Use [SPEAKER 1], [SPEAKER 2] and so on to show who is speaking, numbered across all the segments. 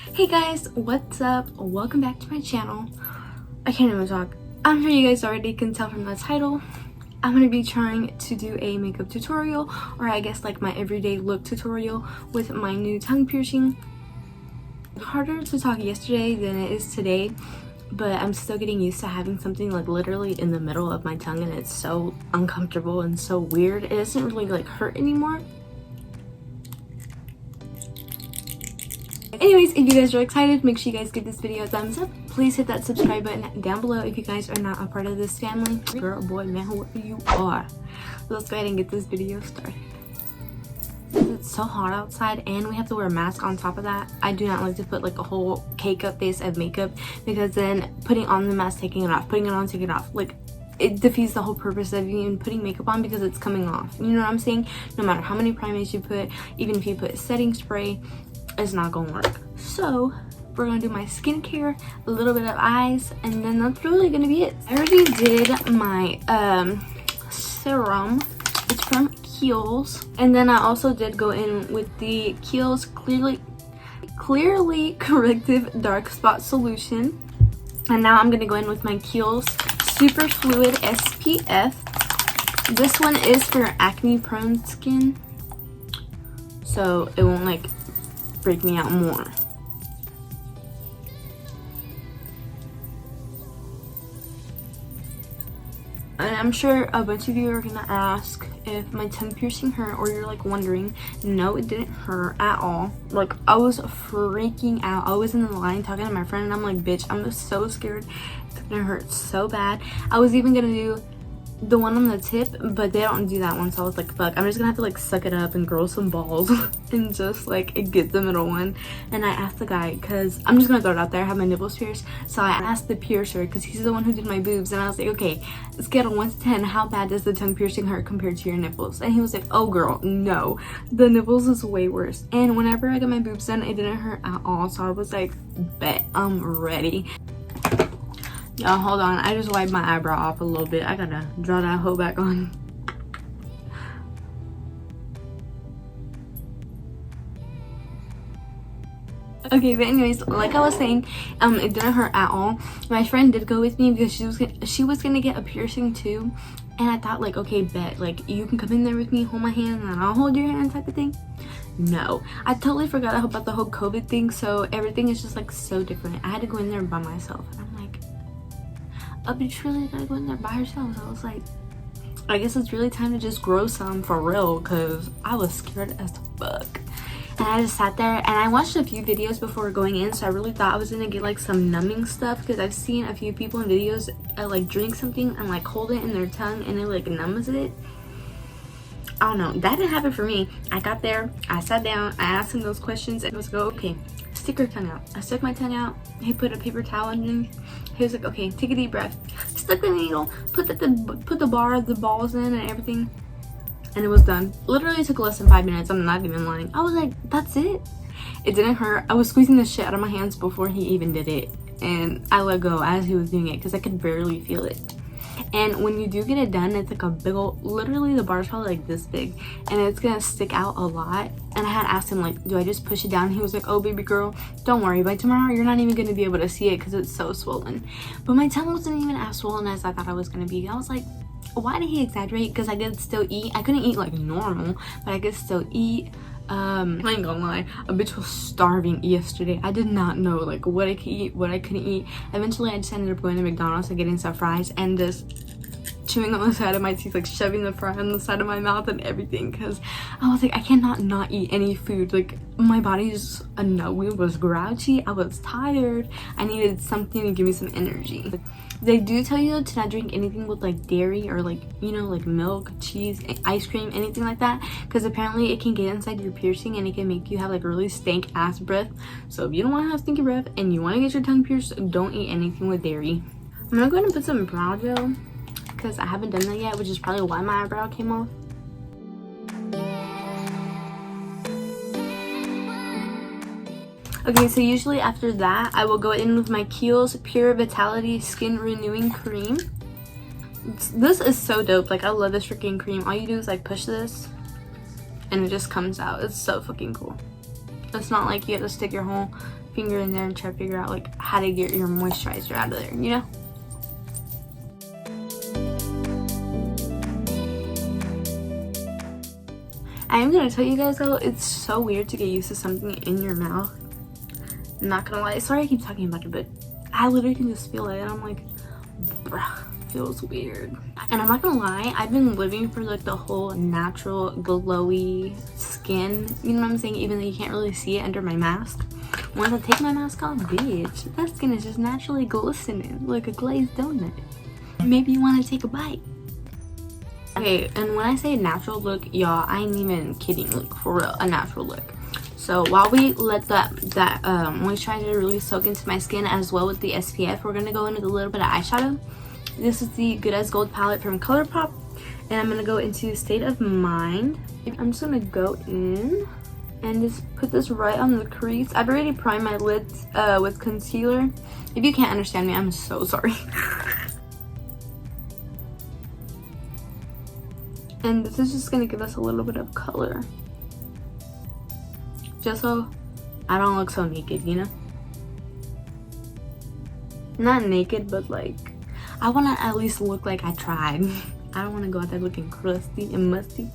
[SPEAKER 1] Hey guys, what's up? Welcome back to my channel. I can't even talk. I'm sure you guys already can tell from the title. I'm going to be trying to do a makeup tutorial, or I guess like my everyday look tutorial with my new tongue piercing. Harder to talk yesterday than it is today, but I'm still getting used to having something like literally in the middle of my tongue, and it's so uncomfortable and so weird. It doesn't really like hurt anymore. Anyways, if you guys are excited, make sure you guys give this video a thumbs up. Please hit that subscribe button down below if you guys are not a part of this family. Girl, boy, man, whoever you are. Let's go ahead and get this video started. It's so hot outside and we have to wear a mask on top of that. I do not like to put like a whole cake up face of makeup, because then putting on the mask, taking it off, putting it on, taking it off, like it defeats the whole purpose of even putting makeup on, because it's coming off. You know what I'm saying? No matter how many primaries you put, even if you put setting spray, it's not gonna work. So we're gonna do my skincare, a little bit of eyes, and then that's really gonna be it. I already did my serum. It's from Kiehl's, and then I also did go in with the Kiehl's clearly corrective dark spot solution. And now I'm gonna go in with my Kiehl's super fluid SPF. This one is for acne prone skin, so it won't like break me out more. And I'm sure a bunch of you are gonna ask if my tongue piercing hurt, or you're like wondering. No, it didn't hurt at all. Like, I was freaking out. I was in the line talking to my friend and I'm like, bitch, I'm just so scared. It's gonna hurt so bad. I was even gonna do the one on the tip, but they don't do that one, so I was like, fuck, I'm just gonna have to like suck it up and grow some balls and just like get the middle one. And I asked the guy, because I'm just gonna throw it out there, I have my nipples pierced, so I asked the piercer, because he's the one who did my boobs, and I was like, okay, scale of 1 to 10, how bad does the tongue piercing hurt compared to your nipples? And he was like, oh girl, no, the nipples is way worse. And whenever I got my boobs done, it didn't hurt at all, so I was like, bet, I'm ready. Y'all, hold on, I just wiped my eyebrow off a little bit. I gotta draw that hoe back on. Okay, but anyways, like I was saying, it didn't hurt at all. My friend did go with me because she was gonna get a piercing too, and I thought like, okay, bet, like you can come in there with me, hold my hand, and I'll hold your hand type of thing. No, I totally forgot about the whole COVID thing, so everything is just like so different. I had to go in there by myself, and I'm like, oh, but you really gotta go in there by herself. So I was like, I guess it's really time to just grow some for real, because I was scared as fuck. And I just sat there and I watched a few videos before going in, so I really thought I was gonna get like some numbing stuff, because I've seen a few people in videos like drink something and like hold it in their tongue and it like numbs it. I don't know, that didn't happen for me. I got there, I sat down, I asked him those questions, and he was like, okay, stick your tongue out. I stuck my tongue out. He put a paper towel underneath. He was like, okay, take a deep breath. Stuck the needle, put the balls in and everything, and it was done. Literally took less than 5 minutes. I'm not even lying. I was like, that's it. It didn't hurt. I was squeezing the shit out of my hands before he even did it, and I let go as he was doing it because I could barely feel it. And when you do get it done, it's like a big old, literally the bar is probably like this big, and it's gonna stick out a lot. And I had asked him like, do I just push it down? He was like, oh baby girl, don't worry, by tomorrow you're not even gonna be able to see it because it's so swollen. But my tongue wasn't even as swollen as I thought it was gonna be. I was like, why did he exaggerate? Because I could still eat. I couldn't eat like normal, but I could still eat. I ain't gonna lie, a bitch was starving yesterday. I did not know like what I could eat, what I couldn't eat. Eventually I just ended up going to McDonald's and getting some fries and just chewing on the side of my teeth, like shoving the fry on the side of my mouth and everything, because I was like, I cannot not eat any food. Like my body just no, it was grouchy, I was tired, I needed something to give me some energy. They do tell you to not drink anything with like dairy or like, you know, like milk, cheese, ice cream, anything like that, because apparently it can get inside your piercing and it can make you have like really stank ass breath. So if you don't want to have stinky breath and you want to get your tongue pierced, don't eat anything with dairy. I'm gonna go ahead and put some brow gel, because I haven't done that yet, which is probably why my eyebrow came off. Okay, so usually after that, I will go in with my Kiehl's Pure Vitality Skin Renewing Cream. This is so dope. Like, I love this freaking cream. All you do is like push this and it just comes out. It's so fucking cool. It's not like you have to stick your whole finger in there and try to figure out like how to get your moisturizer out of there, you know? I am gonna tell you guys though, it's so weird to get used to something in your mouth. I'm not gonna lie. Sorry I keep talking about it, but I literally can just feel it and I'm like, bruh, feels weird. And I'm not gonna lie, I've been living for like the whole natural glowy skin, you know what I'm saying, even though you can't really see it under my mask. Once I take my mask off, bitch, that skin is just naturally glistening like a glazed donut. Maybe you want to take a bite. Okay, and when I say natural look, y'all, I ain't even kidding, like for real, a natural look. So while we let that moisturizer really soak into my skin as well with the SPF, we're gonna go in with a little bit of eyeshadow. This is the Good as Gold palette from ColourPop, and I'm gonna go into State of Mind. I'm just gonna go in and just put this right on the crease. I've already primed my lids with concealer. If you can't understand me, I'm so sorry. And this is just gonna give us a little bit of color, just so I don't look so naked, you know? Not naked, but like I want to at least look like I tried. I don't want to go out there looking crusty and musty.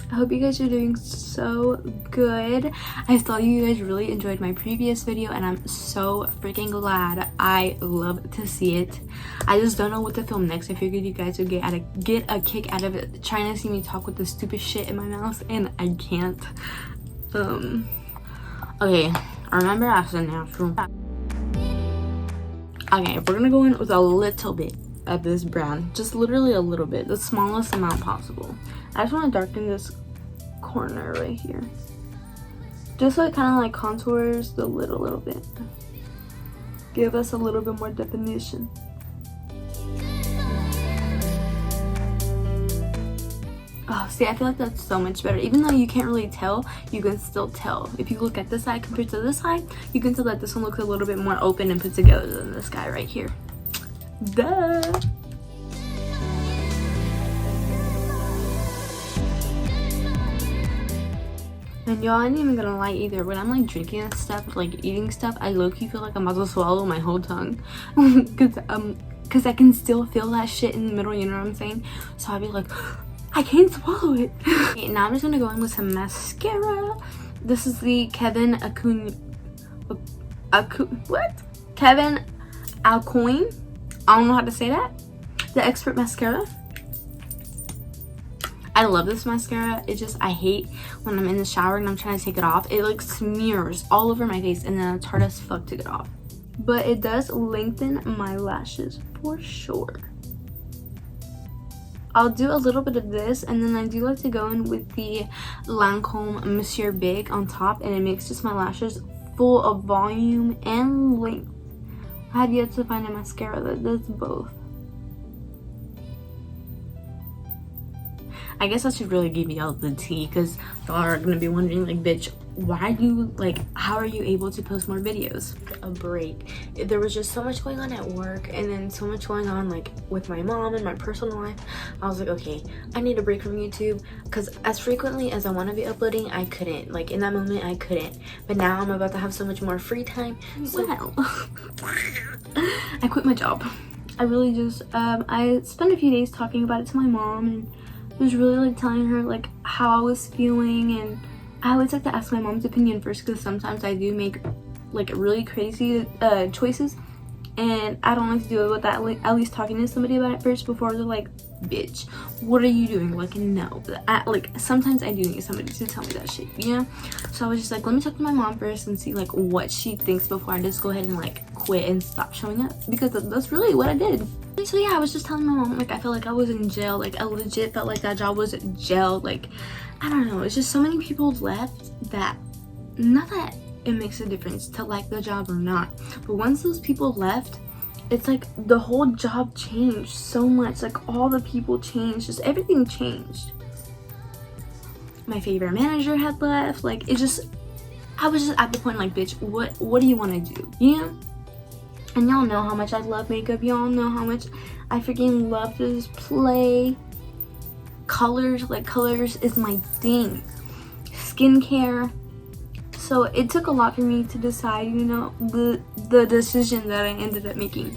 [SPEAKER 1] I hope you guys are doing so good. I saw you guys really enjoyed my previous video and I'm so freaking glad. I love to see it. I just don't know what to film next. I figured you guys would get a kick out of it trying to see me talk with this stupid shit in my mouth, and I can't. Okay, remember I said natural. Okay, we're gonna go in with a little bit of this brown, just literally a little bit, the smallest amount possible. I just want to darken this corner right here, just so it kind of like contours the lid a little bit, give us a little bit more definition. Oh, see, I feel like that's so much better. Even though you can't really tell, you can still tell. If you look at this side compared to this side, you can tell that this one looks a little bit more open and put together than this guy right here. Duh! And y'all, I ain't even gonna lie either. When I'm like drinking and stuff, like eating stuff, I low-key feel like I'm about to swallow my whole tongue. Cause I can still feel that shit in the middle, you know what I'm saying? So I'll be like, I can't swallow it. Okay, now I'm just gonna go in with some mascara. This is the Kevin Aucoin. I don't know how to say that. The Expert Mascara. I love this mascara. It just, I hate when I'm in the shower and I'm trying to take it off. It like smears all over my face and then it's hard as fuck to get off. But it does lengthen my lashes for sure. I'll do a little bit of this, and then I do like to go in with the Lancome Monsieur Big on top, and it makes just my lashes full of volume and length. I have yet to find a mascara that does both. I guess I should really give y'all the tea, because y'all are gonna be wondering, like, bitch, why do you, like, how are you able to post more videos? A break. There was just so much going on at work, and then so much going on, like, with my mom and my personal life. I was like, okay, I need a break from YouTube, because as frequently as I want to be uploading, I couldn't. Like, in that moment, I couldn't. But now I'm about to have so much more free time. So, well, I quit my job. I really just, I spent a few days talking about it to my mom, and was really like telling her like how I was feeling, and I always like to ask my mom's opinion first, because sometimes I do make like really crazy choices, and I don't like to do it without at least talking to somebody about it first before they're like, bitch, what are you doing? Like, no. Like, sometimes I do need somebody to tell me that shit, you know? So I was just like, let me talk to my mom first and see like what she thinks before I just go ahead and like quit and stop showing up, because that's really what I did. So yeah, I was just telling my mom, like, I felt like I was in jail. Like, I legit felt like that job was jail. Like, I don't know, it's just so many people left that, not that it makes a difference to like the job or not, but once those people left, it's like the whole job changed so much. Like, all the people changed, just everything changed. My favorite manager had left. Like, it just, I was just at the point like, bitch, what do you want to do, you know? And y'all know how much I love makeup. Y'all know how much I freaking love to just play colors. Like, colors is my thing. skincare. So it took a lot for me to decide, you know, the decision that I ended up making.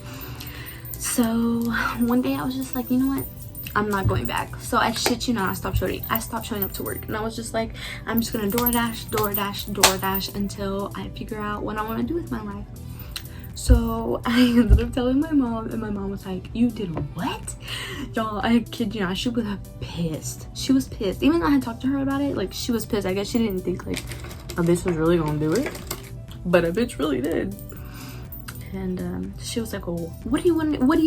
[SPEAKER 1] So one day I was just like, you know what, I'm not going back. So I shit you not, I stopped showing up to work, and I was just like, I'm just gonna DoorDash until I figure out what I want to do with my life. So I ended up telling my mom, and my mom was like, you did what? Y'all, I kid you not, she was pissed. She was pissed. Even though I had talked to her about it, like, she was pissed. I guess she didn't think like a bitch was really gonna do it, but a bitch really did. And she was like, oh, what are you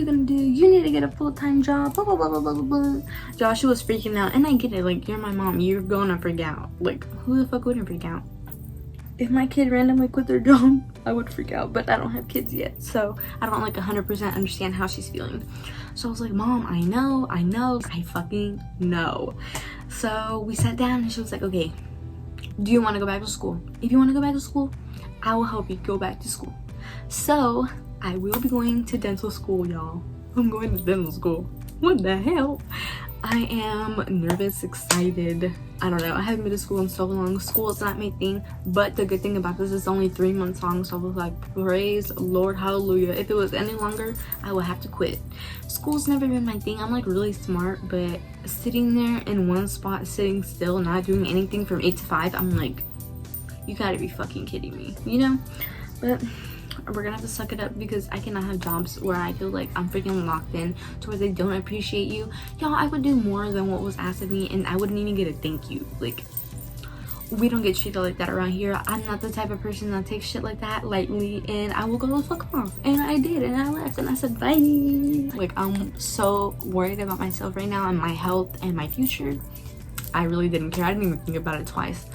[SPEAKER 1] gonna do? You need to get a full-time job, blah blah blah blah blah blah. Y'all, she was freaking out, and I get it, like, you're my mom, you're gonna freak out. Like, who the fuck wouldn't freak out? If my kid randomly quit their job, I would freak out, but I don't have kids yet, so I don't like 100% understand how she's feeling. So I was like, Mom, I know, I fucking know. So we sat down, and she was like, okay, do you want to go back to school? If you want to go back to school, I will help you go back to school. So I will be going to dental school, y'all. I'm going to dental school. What the hell? I am nervous, excited. I don't know. I haven't been to school in so long. School is not my thing, but the good thing about this is only 3 months long, so I was like, praise Lord, hallelujah. If it was any longer, I would have to quit. School's never been my thing. I'm like really smart, but sitting there in one spot, sitting still, not doing anything from 8 to 5, I'm like, you gotta be fucking kidding me, you know? But we're gonna have to suck it up, because I cannot have jobs where I feel like I'm freaking locked in to where they don't appreciate you. Y'all, I would do more than what was asked of me, and I wouldn't even get a thank you. Like, we don't get treated like that around here. I'm not the type of person that takes shit like that lightly, and I will go the fuck off. And I did, and I left, and I said bye. Like, I'm so worried about myself right now and my health and my future. I really didn't care. I didn't even think about it twice.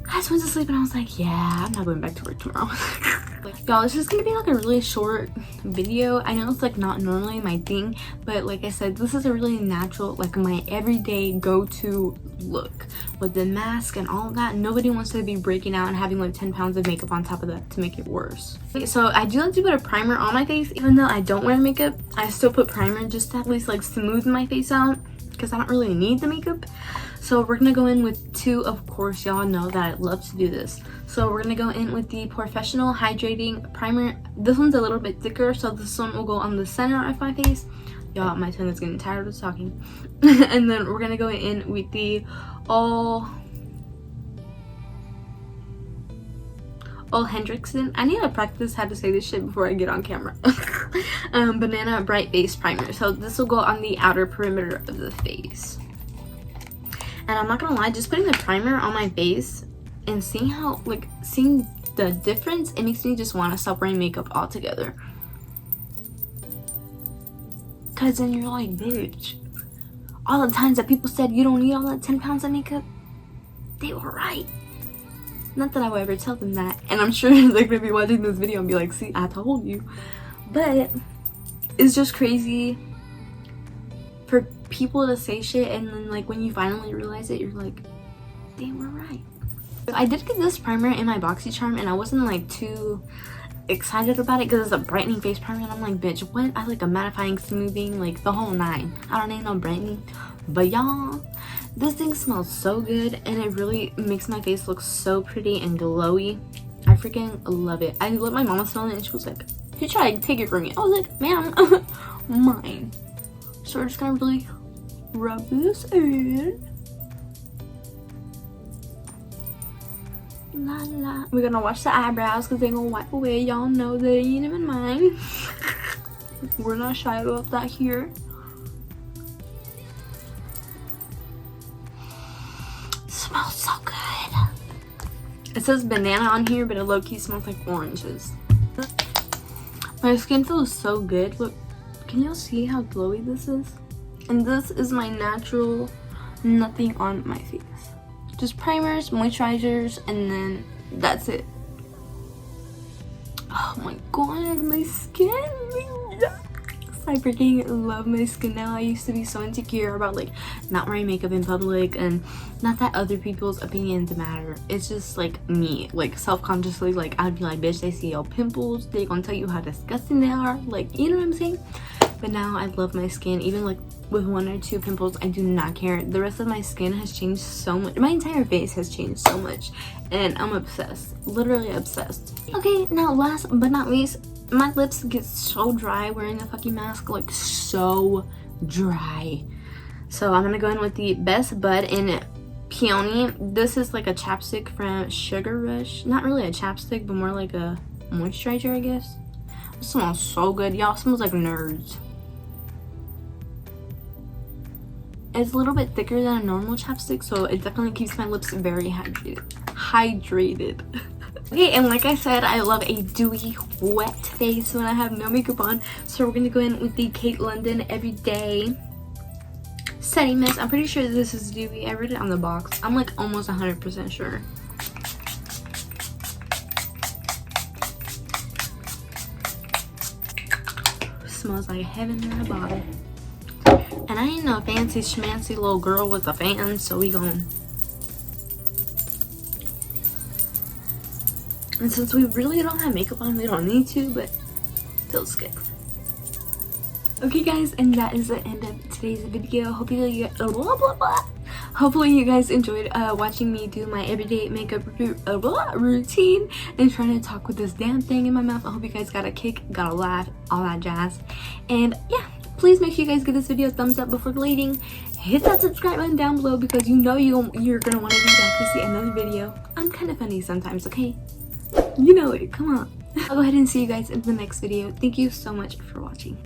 [SPEAKER 1] I just went to sleep, and I was like, yeah, I'm not going back to work tomorrow. Y'all, this is gonna be like a really short video. I know it's like not normally my thing, but like I said, this is a really natural, like my everyday go-to look with the mask and all of that. Nobody wants to be breaking out and having like 10 pounds of makeup on top of that to make it worse. So I do like to put a primer on my face. Even though I don't wear makeup, I still put primer just to at least like smooth my face out, because I don't really need the makeup. So we're gonna go in with 2, of course, y'all know that I love to do this. So we're gonna go in with the Professional Hydrating Primer. This one's a little bit thicker, so this one will go on the center of my face. Y'all, my tongue is getting tired of talking. And then we're gonna go in with the All Hendrickson. I need to practice how to say this shit before I get on camera. Banana Bright Base Primer. So this will go on the outer perimeter of the face. And I'm not gonna lie, just putting the primer on my face and seeing how, like, seeing the difference, it makes me just want to stop wearing makeup altogether. Cause then you're like, bitch, all the times that people said you don't need all that 10 pounds of makeup, they were right. Not that I would ever tell them that, and I'm sure they're gonna be watching this video and be like, see, I told you. But it's just crazy for people to say shit, and then like when you finally realize it, you're like, they were right. I did get this primer in my BoxyCharm, and I wasn't like too excited about it because it's a brightening face primer, and I'm like, bitch, what? I like a mattifying, smoothing, like the whole 9. I don't need no brightening. But y'all, this thing smells so good, and it really makes my face look so pretty and glowy. I freaking love it. I let my mama smell it, and she was like, she tried to take it from me. I was like, ma'am, mine. So we're just gonna really rub this in. La la. We're gonna wash the eyebrows because they're gonna wipe away. Y'all know they ain't even mine. We're not shy about that here. Smells so good. It says banana on here, but it low-key smells like oranges. My skin feels so good. Look, can y'all see how glowy this is? And this is my natural, nothing on my face. Just primers, moisturizers, and then that's it. Oh my god, my skin. I freaking love my skin now. I used to be so insecure about like not wearing makeup in public, and not that other people's opinions matter. It's just like me, like self-consciously, like I'd be like, bitch, they see your pimples, they gonna tell you how disgusting they are, like, you know what I'm saying? But now I love my skin. Even like with 1 or 2 pimples, I do not care. The rest of my skin has changed so much. My entire face has changed so much, and I'm obsessed, literally obsessed. Okay, now last but not least, my lips get so dry wearing a fucking mask, like so dry. So I'm gonna go in with the Best Bud in Peony. This is like a chapstick from Sugar Rush. Not really a chapstick, but more like a moisturizer, I guess. It smells so good, y'all. It smells like nerds. It's a little bit thicker than a normal chapstick, so it definitely keeps my lips very hydrated. Okay, and like I said, I love a dewy, wet face when I have no makeup on. So we're gonna go in with the Kate London Everyday Setting Mist. I'm pretty sure this is dewy. I read it on the box. I'm like almost 100% sure. Smells like heaven in a bottle. And I ain't no fancy schmancy little girl with a fan, so we gon'. And since we really don't have makeup on, we don't need to, but feels good. Okay guys, and that is the end of today's video. Hopefully you guys enjoyed watching me do my everyday makeup routine and trying to talk with this damn thing in my mouth. I hope you guys got a kick, got a laugh, all that jazz. And yeah, please make sure you guys give this video a thumbs up before leaving. Hit that subscribe button down below because you know you're gonna want to be back to see another video. I'm kind of funny sometimes, okay? You know it, come on. I'll go ahead and see you guys in the next video. Thank you so much for watching.